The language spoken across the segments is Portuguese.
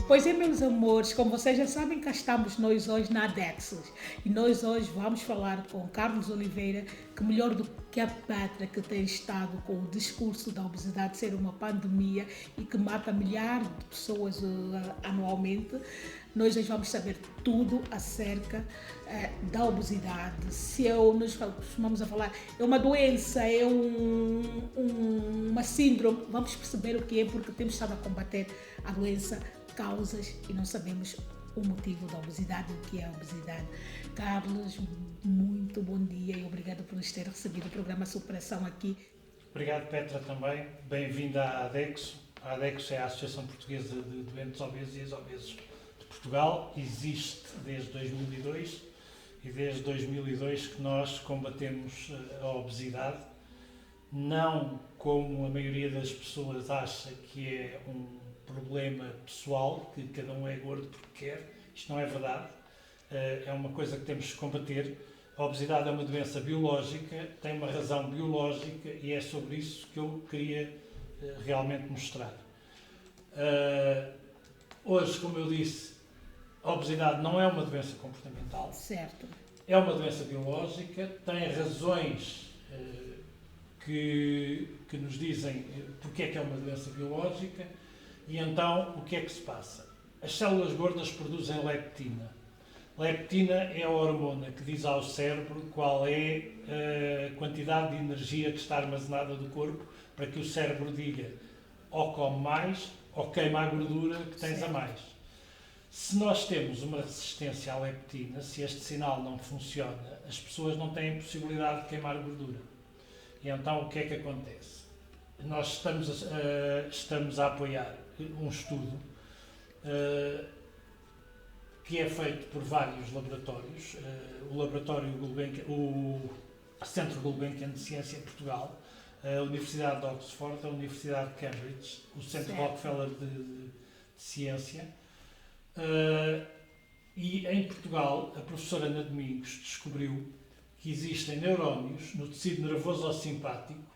Pois é, meus amores, como vocês já sabem, cá estamos nós hoje na Adexos. E nós hoje vamos falar com Carlos Oliveira, que melhor do que a Petra, que tem estado com o discurso da obesidade ser uma pandemia e que mata milhares de pessoas anualmente. Nós hoje vamos saber tudo acerca da obesidade. Nós costumamos a falar, é uma doença, é uma síndrome. Vamos perceber o que é, porque temos estado a combater a doença, causas, e não sabemos o motivo da obesidade e o que é a obesidade. Carlos, muito bom dia e obrigado por nos ter recebido o programa Superação aqui. Obrigado, Petra, também. Bem-vinda à ADEXO. A ADEXO é a Associação Portuguesa de Doentes Obesos e Ex-Obesos de Portugal. Existe desde 2002 e desde 2002 que nós combatemos a obesidade, não como a maioria das pessoas acha que é um problema pessoal, que cada um é gordo porque quer. Isto não é verdade. É uma coisa que temos que combater. A obesidade é uma doença biológica, tem uma razão biológica e é sobre isso que eu queria realmente mostrar. Hoje, como eu disse, a obesidade não é uma doença comportamental. Certo. É uma doença biológica, tem razões que nos dizem porque é que é uma doença biológica. E então, o que é que se passa? As células gordas produzem leptina. Leptina é a hormona que diz ao cérebro qual é a quantidade de energia que está armazenada do corpo para que o cérebro diga ou come mais ou queima a gordura que tens a mais. Se nós temos uma resistência à leptina, se este sinal não funciona, as pessoas não têm possibilidade de queimar gordura. E então, o que é que acontece? Nós estamos a apoiar um estudo que é feito por vários laboratórios, o Centro Gulbenkian de Ciência em Portugal, a Universidade de Oxford, a Universidade de Cambridge, o Centro Rockefeller de Ciência, e em Portugal a professora Ana Domingos descobriu que existem neurónios no tecido nervoso simpático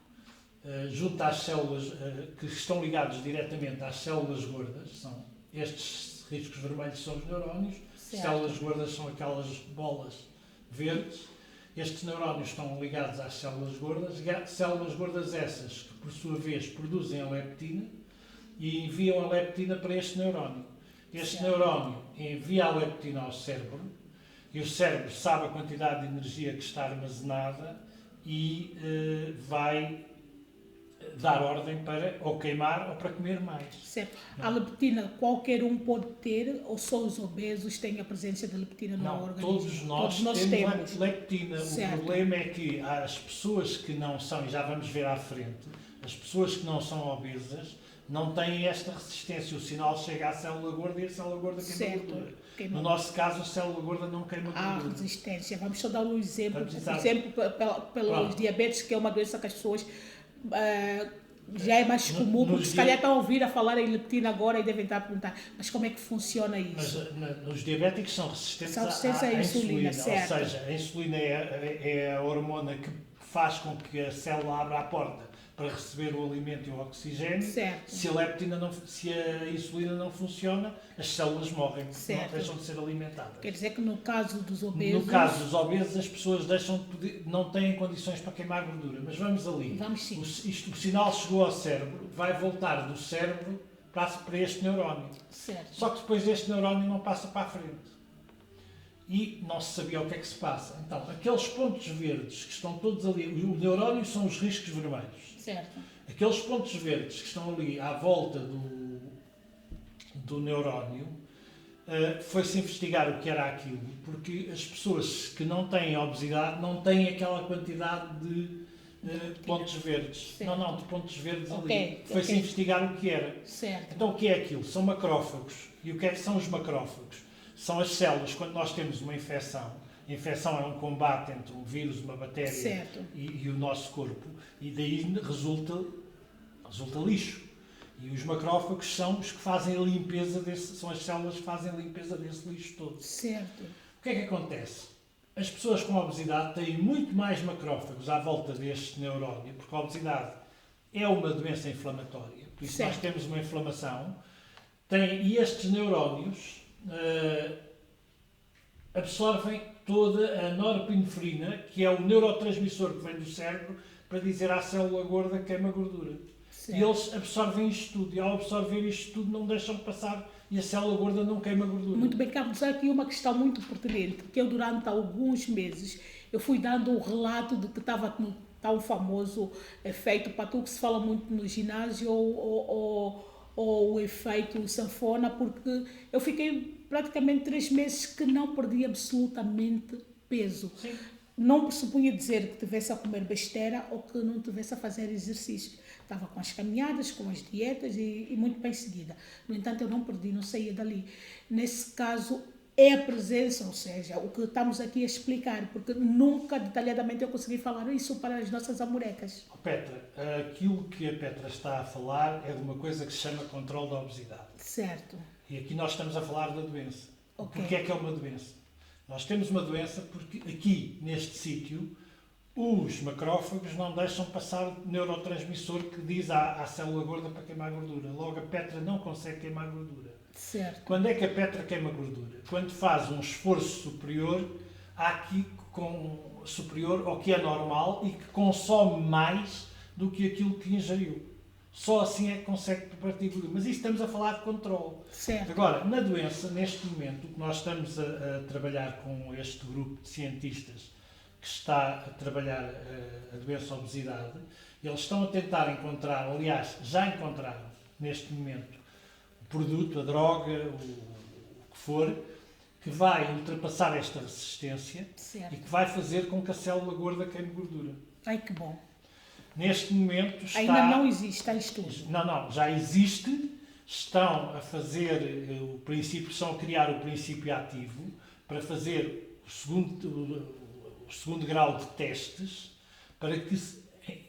junto às células que estão ligados diretamente às células gordas. São estes riscos vermelhos, são os neurónios. Certo. Células gordas são aquelas bolas verdes. Estes neurónios estão ligados às células gordas. Células gordas essas que, por sua vez, produzem a leptina e enviam a leptina para este neurónio. Este neurónio envia a leptina ao cérebro e o cérebro sabe a quantidade de energia que está armazenada e vai dar ordem para ou queimar ou para comer mais. Certo. A leptina qualquer um pode ter ou só os obesos têm a presença de leptina no organismo? Todos nós temos leptina. Certo. O problema é que as pessoas que não são, e já vamos ver à frente, as pessoas que não são obesas não têm esta resistência. O sinal chega à célula gorda e a célula gorda queima gordura. No nosso caso, a célula gorda não queima gordura. Há resistência. Vamos só dar um exemplo. Por Exato. exemplo, pelos diabetes, que é uma doença que as pessoas já é mais comum, porque se calhar estão a ouvir a falar em leptina agora e devem estar a perguntar, mas como é que funciona isso? Mas os diabéticos são resistentes à insulina, certo. Ou seja, a insulina é a hormona que faz com que a célula abra a porta para receber o alimento e o oxigênio. Certo. Se a insulina não funciona, as células morrem, certo. Não deixam de ser alimentadas. Quer dizer que no caso dos obesos... No caso dos obesos, as pessoas não têm condições para queimar gordura. Mas vamos ali. Vamos sim. O sinal chegou ao cérebro, vai voltar do cérebro para este neurónio. Certo. Só que depois este neurónio não passa para a frente. E não se sabia o que é que se passa. Então, aqueles pontos verdes que estão todos ali, o neurónio são os riscos vermelhos. Certo. Aqueles pontos verdes que estão ali à volta do neurónio, foi-se investigar o que era aquilo, porque as pessoas que não têm obesidade não têm aquela quantidade de pontos verdes. Certo. Não, de pontos verdes okay. ali. Foi-se investigar o que era. Certo. Então, o que é aquilo? São macrófagos. E o que é que são os macrófagos? São as células, quando nós temos uma infecção. A infecção é um combate entre um vírus, uma bactéria e o nosso corpo. E daí resulta lixo. E os macrófagos são os que fazem a limpeza são as células que fazem a limpeza desse lixo todo. Certo. O que é que acontece? As pessoas com obesidade têm muito mais macrófagos à volta deste neurónio, porque a obesidade é uma doença inflamatória. Por isso nós temos uma inflamação E estes neurónios absorvem toda a norepinefrina, que é o neurotransmissor que vem do cérebro, para dizer à célula gorda que queima gordura. Certo. E eles absorvem isto tudo, e ao absorver isto tudo não deixam passar, e a célula gorda não queima gordura. Muito bem, Carlos, há aqui uma questão muito pertinente, que eu durante alguns meses eu fui dando o relato de que estava no tão famoso efeito Patuk, que se fala muito no ginásio, ou o efeito sanfona, porque eu fiquei praticamente 3 meses que não perdi absolutamente peso. Sim. Não pressupunha dizer que estivesse a comer besteira ou que não estivesse a fazer exercício. Estava com as caminhadas, com as dietas e muito bem seguida. No entanto, eu não perdi, não saía dali. Nesse caso, é a presença, ou seja, o que estamos aqui a explicar, porque nunca detalhadamente eu consegui falar isso para as nossas amorecas. Petra, aquilo que a Petra está a falar é de uma coisa que se chama controle da obesidade. Certo. E aqui nós estamos a falar da doença. Ok. Porquê é que é uma doença? Nós temos uma doença porque aqui, neste sítio, os macrófagos não deixam passar o neurotransmissor que diz à célula gorda para queimar gordura. Logo, a Petra não consegue queimar gordura. Certo. Quando é que a Petra queima gordura? Quando faz um esforço superior superior ao que é normal e que consome mais do que aquilo que ingeriu. Só assim é que consegue partir gordura. Mas isso estamos a falar de controle. Certo. Agora, na doença, neste momento, o que nós estamos a trabalhar com este grupo de cientistas que está a trabalhar a doença obesidade, eles estão a tentar encontrar, aliás, já encontraram neste momento, o produto, a droga, o que for, que vai ultrapassar esta resistência. Certo. E que vai fazer com que a célula gorda queime gordura. Ai, que bom. Neste momento está... Ainda não existe, está em estudo. Não, já existe. Estão a fazer o princípio, estão a criar o princípio ativo para fazer o segundo grau de testes para que...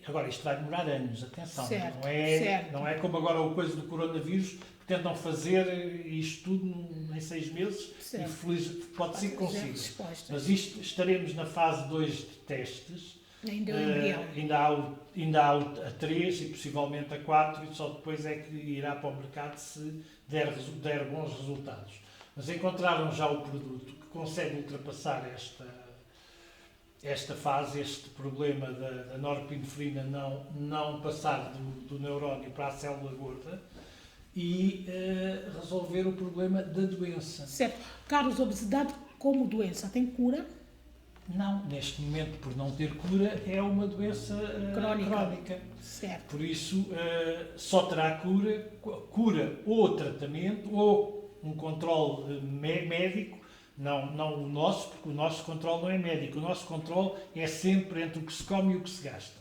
Agora, isto vai demorar anos, atenção. Certo, não é como agora a coisa do coronavírus, que tentam fazer isto tudo em 6 meses. Certo. E feliz, pode ser que consigam. Mas estaremos na fase 2 de testes. Ainda é o embrião. Ainda há a 3 e possivelmente a 4 e só depois é que irá para o mercado se der bons resultados. Mas encontraram já o produto que consegue ultrapassar esta fase, este problema da norepinefrina não passar do neurónio para a célula gorda e resolver o problema da doença. Certo. Carlos, obesidade como doença tem cura? Não, neste momento, por não ter cura, é uma doença crónica. Certo. Por isso, só terá cura ou tratamento ou um controle médico, não o nosso, porque o nosso controle não é médico. O nosso controle é sempre entre o que se come e o que se gasta.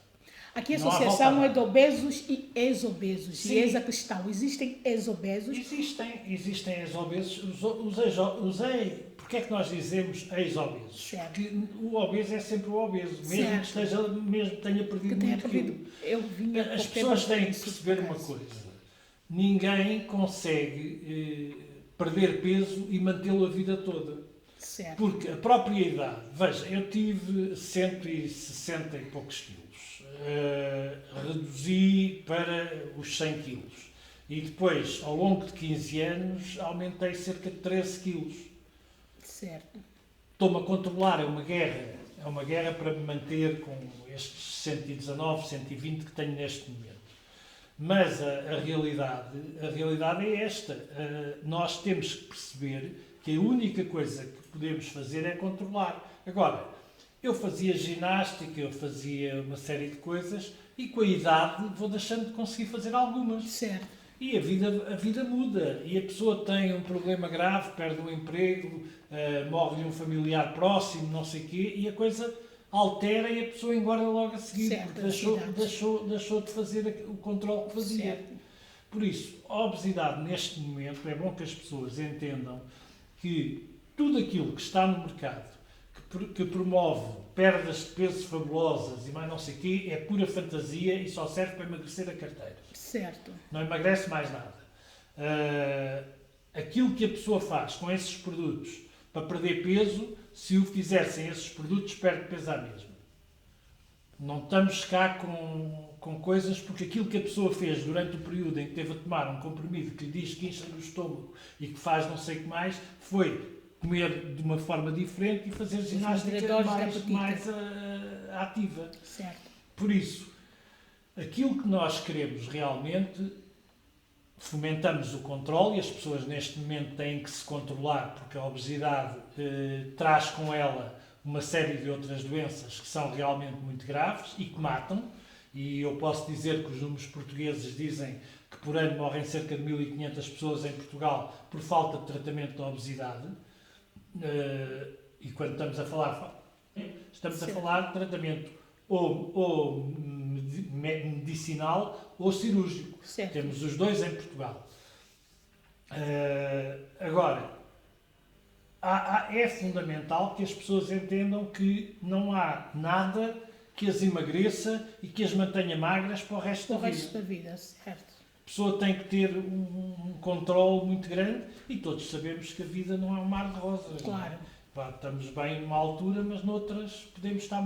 Aqui a associação é de obesos e ex-obesos. Sim. E eis a questão. Existem ex-obesos? Existem ex-obesos. Porquê é que nós dizemos ex-obesos? Porque o obeso é sempre o obeso, mesmo que tenha perdido muito quilo. As pessoas têm que perceber uma coisa. Ninguém consegue perder peso e mantê-lo a vida toda. Certo. Porque a própria idade... Veja, eu tive 160 e poucos quilos. Reduzi para os 100 quilos. E depois, ao longo de 15 anos, aumentei cerca de 13 quilos. Certo. Estou-me a controlar, é uma guerra para me manter com estes 119, 120 que tenho neste momento. Mas a realidade é esta. Nós temos que perceber que a única coisa que podemos fazer é controlar. Agora, eu fazia ginástica, eu fazia uma série de coisas e com a idade vou deixando de conseguir fazer algumas. Certo. E a vida muda. E a pessoa tem um problema grave, perde um emprego, morre de um familiar próximo, não sei o quê, e a coisa altera e a pessoa engorda logo a seguir, certo, porque deixou de fazer o controle que fazia. Certo. Por isso, a obesidade neste momento, é bom que as pessoas entendam que tudo aquilo que está no mercado, que promove perdas de peso fabulosas e mais não sei o quê, é pura fantasia e só serve para emagrecer a carteira. Certo. Não emagrece mais nada. Aquilo que a pessoa faz com esses produtos para perder peso, se o fizessem esses produtos, perde peso à mesma. Não estamos cá com coisas porque aquilo que a pessoa fez durante o período em que teve a tomar um comprimido que lhe diz que incha no estômago e que faz não sei o que mais, foi comer de uma forma diferente e fazer ginástica mais ativa. Certo. Por isso, aquilo que nós queremos realmente, fomentamos o controle e as pessoas neste momento têm que se controlar porque a obesidade traz com ela uma série de outras doenças que são realmente muito graves e que matam. E eu posso dizer que os números portugueses dizem que por ano morrem cerca de 1.500 pessoas em Portugal por falta de tratamento da obesidade. E quando estamos a falar de tratamento ou medicinal ou cirúrgico. Certo. Temos os dois em Portugal. Agora, é fundamental que as pessoas entendam que não há nada que as emagreça e que as mantenha magras para o resto da vida. Certo. A pessoa tem que ter um controle muito grande e todos sabemos que a vida não é um mar de rosas. Claro. Estamos bem numa altura, mas noutras podemos estar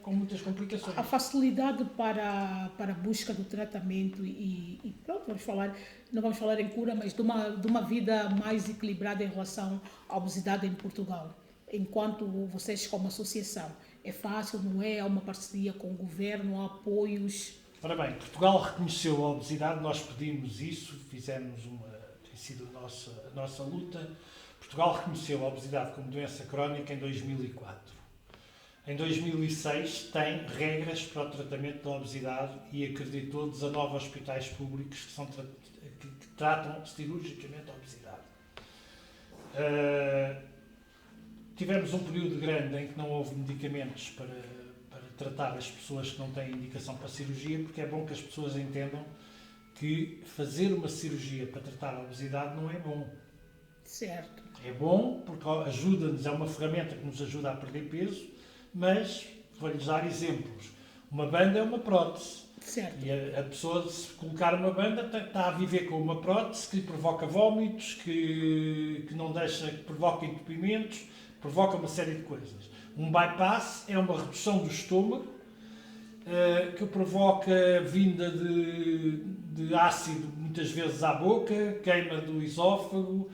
com muitas complicações. A facilidade para a busca do tratamento e pronto, não vamos falar em cura, mas de uma vida mais equilibrada em relação à obesidade em Portugal. Enquanto vocês como associação, é fácil, não é? Há uma parceria com o governo, há apoios? Ora bem, Portugal reconheceu a obesidade, nós pedimos isso, tem sido a nossa luta. Portugal reconheceu a obesidade como doença crónica em 2004. Em 2006 tem regras para o tratamento da obesidade e acreditou 19 hospitais públicos que tratam cirurgicamente a obesidade. Tivemos um período grande em que não houve medicamentos para tratar as pessoas que não têm indicação para cirurgia, porque é bom que as pessoas entendam que fazer uma cirurgia para tratar a obesidade não é bom. Certo. É bom porque ajuda-nos, é uma ferramenta que nos ajuda a perder peso, mas vou-lhes dar exemplos. Uma banda é uma prótese. Certo. E a pessoa, se colocar uma banda, está a viver com uma prótese que lhe provoca vómitos, que não deixa, que provoca entupimentos, provoca uma série de coisas. Um bypass é uma redução do estômago que provoca vinda de ácido, muitas vezes à boca, queima do esófago,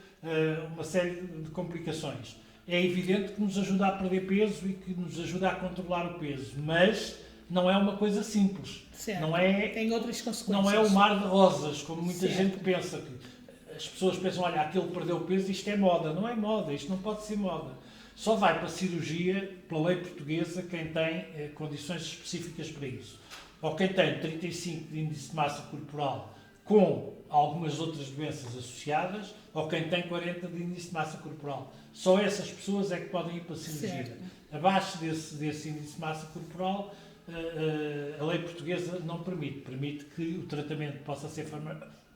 uma série de complicações. É evidente que nos ajuda a perder peso e que nos ajuda a controlar o peso, mas não é uma coisa simples. Certo. Tem outras consequências. Não é o mar de rosas, como muita certo. gente pensa. As pessoas pensam, olha, aquele perdeu peso, isto é moda. Não é moda, isto não pode ser moda. Só vai para a cirurgia, pela lei portuguesa, quem tem condições específicas para isso. Ou quem tem 35 de índice de massa corporal com algumas outras doenças associadas, ou quem tem 40 de índice de massa corporal. Só essas pessoas é que podem ir para a cirurgia. Certo. Abaixo desse índice de massa corporal, a lei portuguesa não permite. Permite que o tratamento possa ser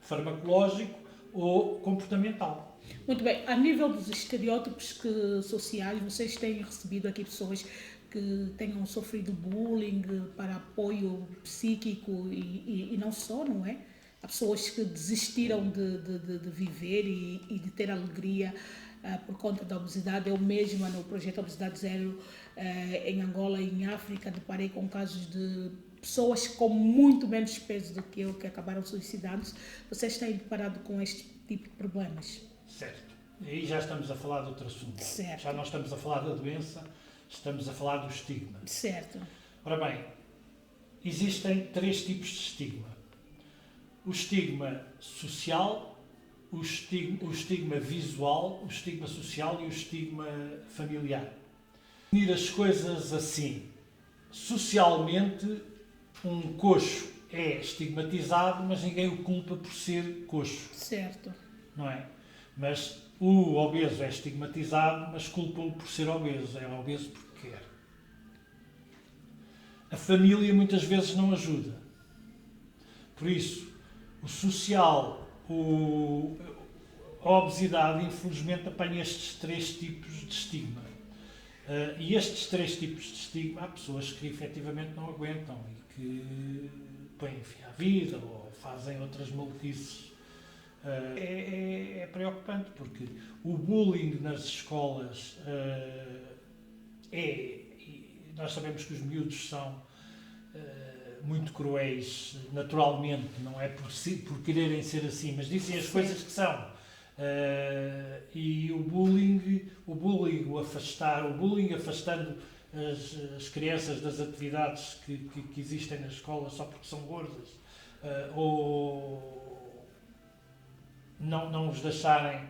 farmacológico ou comportamental. Muito bem. A nível dos estereótipos sociais, vocês têm recebido aqui pessoas que tenham sofrido bullying para apoio psíquico e não só, não é? Há pessoas que desistiram de viver e de ter alegria por conta da obesidade. Eu mesma, no projeto Obesidade Zero, em Angola e em África, deparei com casos de pessoas com muito menos peso do que eu, que acabaram suicidando-se. Vocês têm deparado com este tipo de problemas? Certo. E aí já estamos a falar de outro assunto. Certo. Já não estamos a falar da doença, estamos a falar do estigma. Certo. Ora bem, existem 3 tipos de estigma. O estigma social, o estigma visual, o estigma social e o estigma familiar. Unir as coisas assim. Socialmente, um coxo é estigmatizado, mas ninguém o culpa por ser coxo. Certo. Não é? Mas o obeso é estigmatizado, mas culpa-o por ser obeso. É obeso porque quer. A família muitas vezes não ajuda. Por isso, o social, a obesidade, infelizmente, apanha estes 3 tipos de estigma. E estes 3 tipos de estigma, há pessoas que efetivamente não aguentam e que põem fim à vida ou fazem outras maluquices. É preocupante, porque o bullying nas escolas nós sabemos que os miúdos muito cruéis naturalmente, não é por quererem ser assim, mas dizem as coisas que são. E o bullying afastando as crianças das atividades que existem na escola só porque são gordas, ou não os deixarem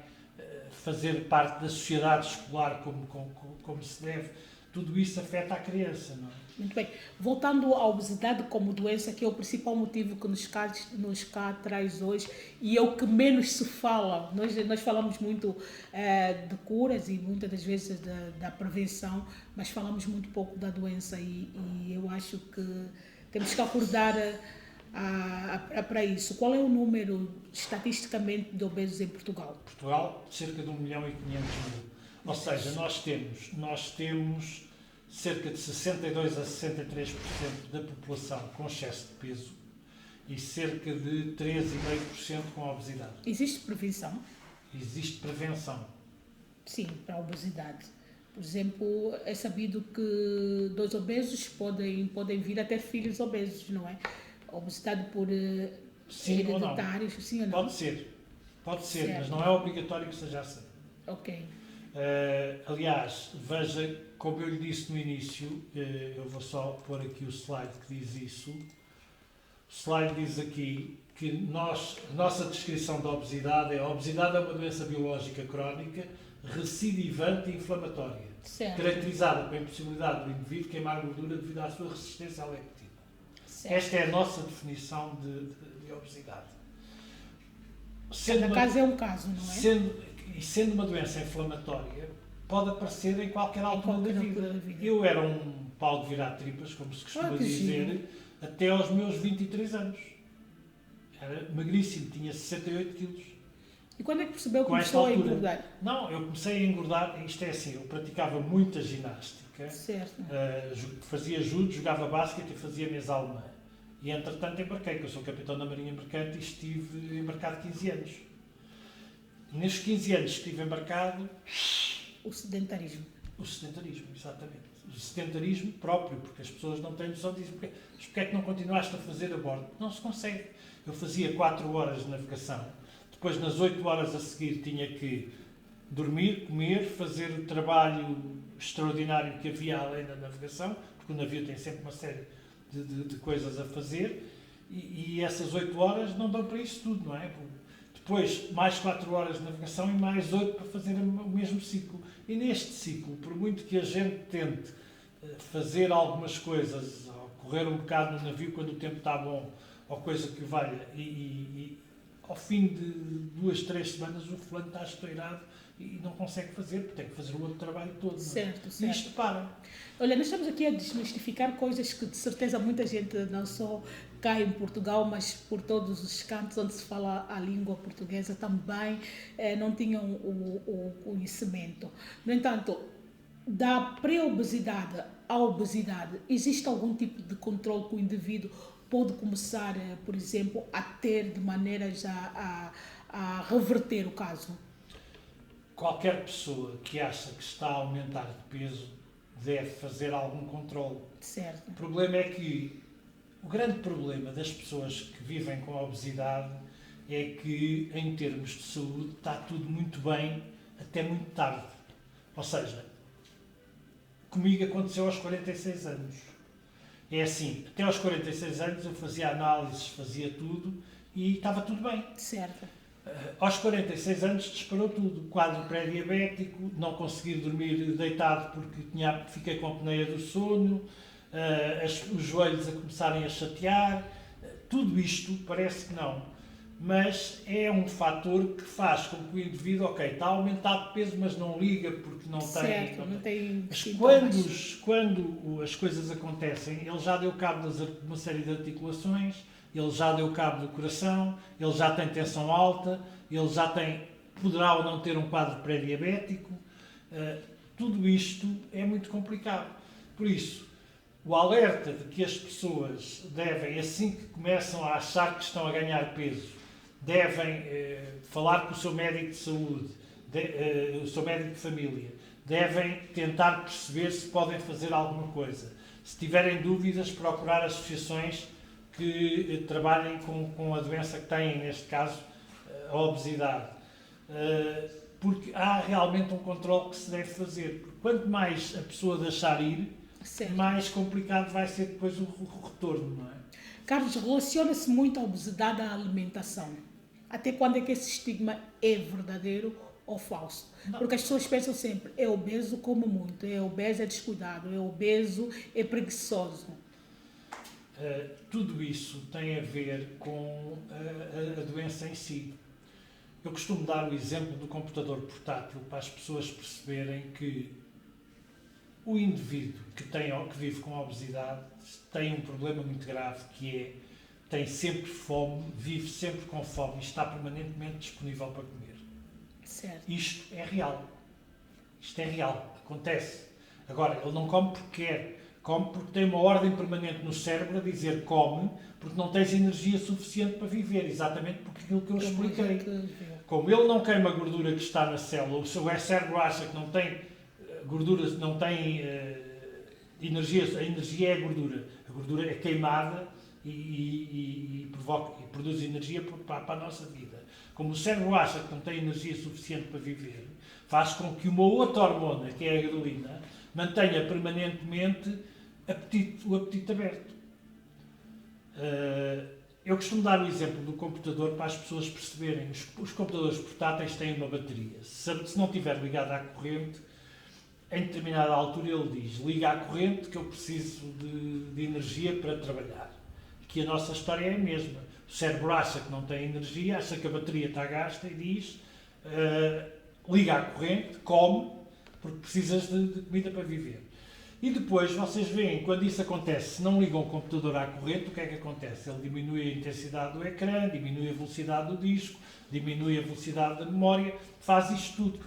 fazer parte da sociedade escolar como se deve, tudo isso afeta a criança, não é? Muito bem. Voltando à obesidade como doença, que é o principal motivo que nos cá traz hoje e é o que menos se fala. Nós falamos muito de curas e muitas das vezes da prevenção, mas falamos muito pouco da doença e eu acho que temos que acordar para isso. Qual é o número estatisticamente de obesos em Portugal? Portugal, cerca de 1.500.000. Ou seja, nós temos cerca de 62 a 63% da população com excesso de peso e cerca de 13,5% com obesidade. Existe prevenção? Existe prevenção. Sim, para a obesidade. Por exemplo, é sabido que 2 obesos podem vir a ter filhos obesos, não é? Obesidade por hereditários, sim ou não? Pode ser, certo. Mas não é obrigatório que seja assim. Ok. Aliás, veja, como eu lhe disse no início, eu vou só pôr aqui o slide que diz isso. O slide diz aqui que a nossa descrição da obesidade é: a obesidade é uma doença biológica crónica, recidivante e inflamatória, Certo. caracterizada pela impossibilidade do indivíduo queimar gordura devido à sua resistência à leptina. Certo. Esta é a nossa definição de obesidade. Cada caso é um caso, não é? Sendo uma doença inflamatória, pode aparecer em qualquer altura da vida. Eu era um pau de virar tripas, como se costuma dizer, até aos meus 23 anos. Era magríssimo, tinha 68 quilos. E quando é que percebeu que começou a engordar? Não, eu comecei a engordar, isto é assim, eu praticava muita ginástica, certo. Fazia judo, jogava basquete e fazia mesa alemã. E entretanto embarquei, que eu sou capitão da Marinha Mercante e estive embarcado 15 anos. E nestes 15 anos que estive embarcado... O sedentarismo. O sedentarismo, exatamente. O sedentarismo próprio, porque as pessoas não têm noção disso. Mas porquê é que não continuaste a fazer a bordo? Não se consegue. Eu fazia 4 horas de navegação, depois nas 8 horas a seguir tinha que dormir, comer, fazer o trabalho extraordinário que havia além da navegação, porque o navio tem sempre uma série de coisas a fazer, e essas 8 horas não dão para isso tudo, não é? Depois, mais 4 horas de navegação e mais 8 para fazer o mesmo ciclo. E neste ciclo, por muito que a gente tente fazer algumas coisas, correr um bocado no navio quando o tempo está bom, ou coisa que o valha, e ao fim de 2, 3 semanas o fulano está estourado e não consegue fazer, porque tem que fazer o outro trabalho todo. Certo, certo. E isto para. Olha, nós estamos aqui a desmistificar coisas que de certeza muita gente, não só cá em Portugal, mas por todos os cantos onde se fala a língua portuguesa também não tinham o conhecimento. No entanto, da pré-obesidade à obesidade, existe algum tipo de controle que o indivíduo pode começar, por exemplo, a ter de maneira já a reverter o caso? Qualquer pessoa que acha que está a aumentar de peso deve fazer algum controle. Certo. O problema é que o grande problema das pessoas que vivem com a obesidade é que, em termos de saúde, está tudo muito bem até muito tarde. Ou seja, comigo aconteceu aos 46 anos. É assim, até aos 46 anos eu fazia análises, fazia tudo e estava tudo bem. Certo. Aos 46 anos disparou tudo. Quadro pré-diabético, não conseguir dormir deitado porque fiquei com a apneia do sono, os joelhos a começarem a chatear. Tudo isto parece que não. Mas é um fator que faz com que o indivíduo, está aumentado de peso, mas não liga porque não tem... Mas quando as coisas acontecem, ele já deu cabo de uma série de articulações, ele já deu cabo do coração, ele já tem tensão alta, ele já poderá ou não ter um quadro pré-diabético. Tudo isto é muito complicado. Por isso, o alerta de que as pessoas devem, assim que começam a achar que estão a ganhar peso, devem falar com o seu médico de saúde, o seu médico de família, devem tentar perceber se podem fazer alguma coisa. Se tiverem dúvidas, procurar associações que trabalhem com a doença que têm, neste caso, a obesidade. Porque há realmente um controle que se deve fazer. Porque quanto mais a pessoa deixar ir, Certo. mais complicado vai ser depois o retorno, não é? Carlos, relaciona-se muito a obesidade à alimentação. Até quando é que esse estigma é verdadeiro ou falso? Não. Porque as pessoas pensam sempre, é obeso, come muito, é obeso, é descuidado, é obeso, é preguiçoso. Tudo isso tem a ver com a doença em si. Eu costumo dar o exemplo do computador portátil para as pessoas perceberem que o indivíduo que vive com obesidade tem um problema muito grave, que é, tem sempre fome, vive sempre com fome e está permanentemente disponível para comer. Certo. Isto é real. Isto é real. Acontece. Agora, ele não come porque quer. Come porque tem uma ordem permanente no cérebro a dizer come, porque não tens energia suficiente para viver. Exatamente por aquilo que eu expliquei. Como ele não queima a gordura que está na célula, o seu cérebro acha que não tem gordura, não tem energia, a energia é a gordura é queimada e produz energia para a nossa vida. Como o cérebro acha que não tem energia suficiente para viver, faz com que uma outra hormona, que é a grelina, mantenha permanentemente o apetite aberto. Eu costumo dar o exemplo do computador para as pessoas perceberem. Os computadores portáteis têm uma bateria. Se não estiver ligado à corrente, em determinada altura ele diz: liga à corrente que eu preciso de energia para trabalhar. Aqui a nossa história é a mesma. O cérebro acha que não tem energia, acha que a bateria está gasta e diz: liga à corrente, come, porque precisas de comida para viver. E depois vocês veem, quando isso acontece, se não ligam o computador à corrente, o que é que acontece? Ele diminui a intensidade do ecrã, diminui a velocidade do disco, diminui a velocidade da memória, faz isto tudo.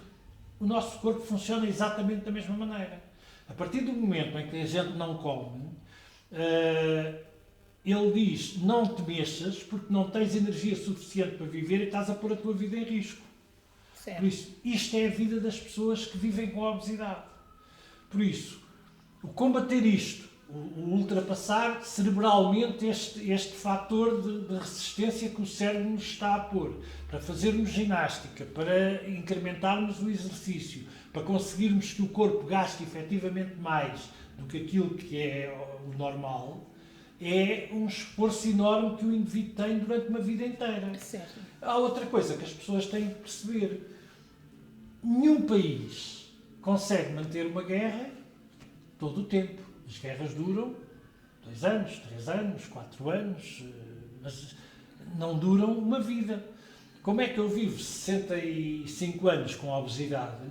O nosso corpo funciona exatamente da mesma maneira. A partir do momento em que a gente não come, ele diz: não te mexas porque não tens energia suficiente para viver e estás a pôr a tua vida em risco. Certo. Por isso, isto é a vida das pessoas que vivem com a obesidade. Por isso, o combater isto, o ultrapassar cerebralmente este fator de resistência que o cérebro nos está a pôr, para fazermos ginástica, para incrementarmos o exercício, para conseguirmos que o corpo gaste efetivamente mais do que aquilo que é o normal, é um esforço enorme que o indivíduo tem durante uma vida inteira. Certo. Há outra coisa que as pessoas têm que perceber. Nenhum país consegue manter uma guerra todo o tempo. As guerras duram 2 anos, 3 anos, 4 anos, mas não duram uma vida. Como é que eu vivo 65 anos com obesidade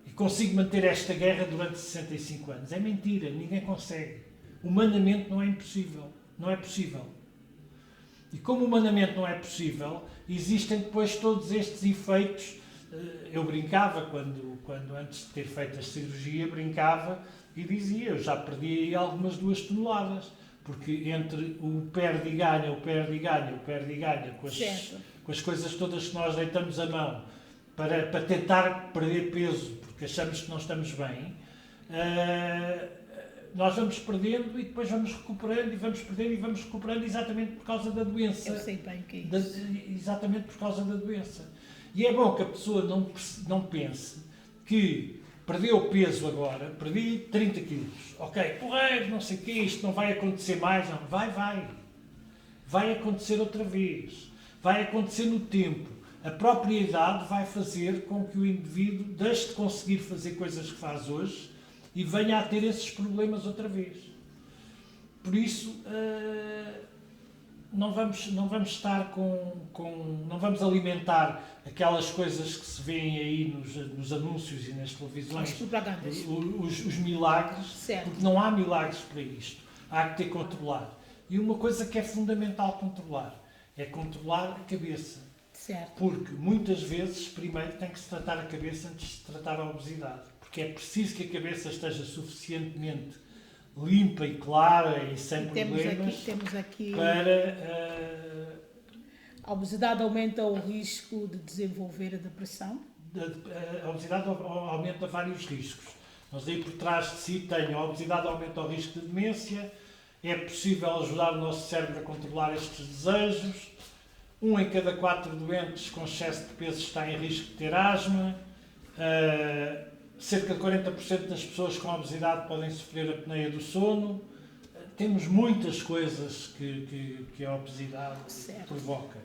e consigo manter esta guerra durante 65 anos? É mentira, ninguém consegue. Humanamente não é impossível. Não é possível. E como humanamente não é possível, existem depois todos estes efeitos. Eu brincava, quando antes de ter feito a cirurgia, brincava e dizia: eu já perdi algumas 2 toneladas, porque entre o perde e ganha, com as coisas todas que nós deitamos a mão para tentar perder peso, porque achamos que não estamos bem, nós vamos perdendo e depois vamos recuperando e vamos perdendo e vamos recuperando exatamente por causa da doença. Eu sei bem que é isso. Exatamente por causa da doença. E é bom que a pessoa não pense que perdeu peso agora, perdi 30 quilos, ok, porreiro, não sei o quê, isto não vai acontecer mais. Não, vai acontecer outra vez, vai acontecer no tempo. A própria idade vai fazer com que o indivíduo deixe de conseguir fazer coisas que faz hoje e venha a ter esses problemas outra vez. Por isso, não vamos estar não vamos alimentar aquelas coisas que se veem aí nos anúncios e nas televisões, os milagres, certo. Porque não há milagres para isto. Há que ter controlar. E uma coisa que é fundamental controlar é controlar a cabeça. Certo. Porque muitas vezes primeiro tem que se tratar a cabeça antes de se tratar a obesidade. Porque é preciso que a cabeça esteja suficientemente limpa e clara e sem problemas temos aqui para... A obesidade aumenta o risco de desenvolver a depressão? A obesidade aumenta vários riscos. Mas aí por trás de si tem a obesidade aumenta o risco de demência, é possível ajudar o nosso cérebro a controlar estes desejos, 1 em cada 4 doentes com excesso de peso está em risco de ter asma, cerca de 40% das pessoas com obesidade podem sofrer apneia do sono. Temos muitas coisas que a obesidade provoca.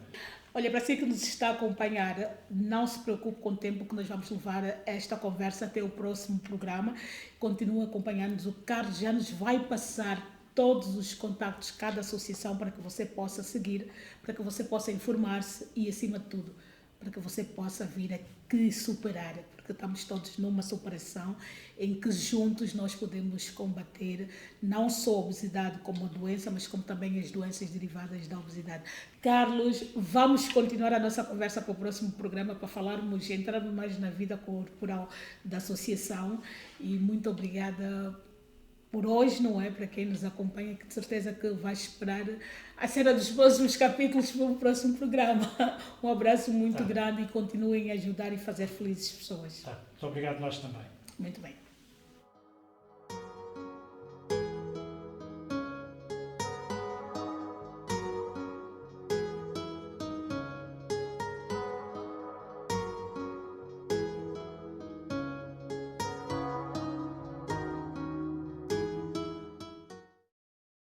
Olha, para si que nos está a acompanhar, não se preocupe com o tempo que nós vamos levar esta conversa até o próximo programa. Continue acompanhando-nos. O Carlos já nos vai passar todos os contactos de cada associação para que você possa seguir, para que você possa informar-se e, acima de tudo, para que você possa vir aqui superar, porque estamos todos numa superação em que juntos nós podemos combater não só a obesidade como a doença, mas como também as doenças derivadas da obesidade. Carlos, vamos continuar a nossa conversa para o próximo programa para falarmos, entrarmos mais na vida corporal da associação, e muito obrigada por hoje, não é? Para quem nos acompanha, que de certeza que vai esperar a cena dos próximos capítulos para o próximo programa. Um abraço muito grande e continuem a ajudar e fazer felizes pessoas. Muito obrigado, nós também. Muito bem.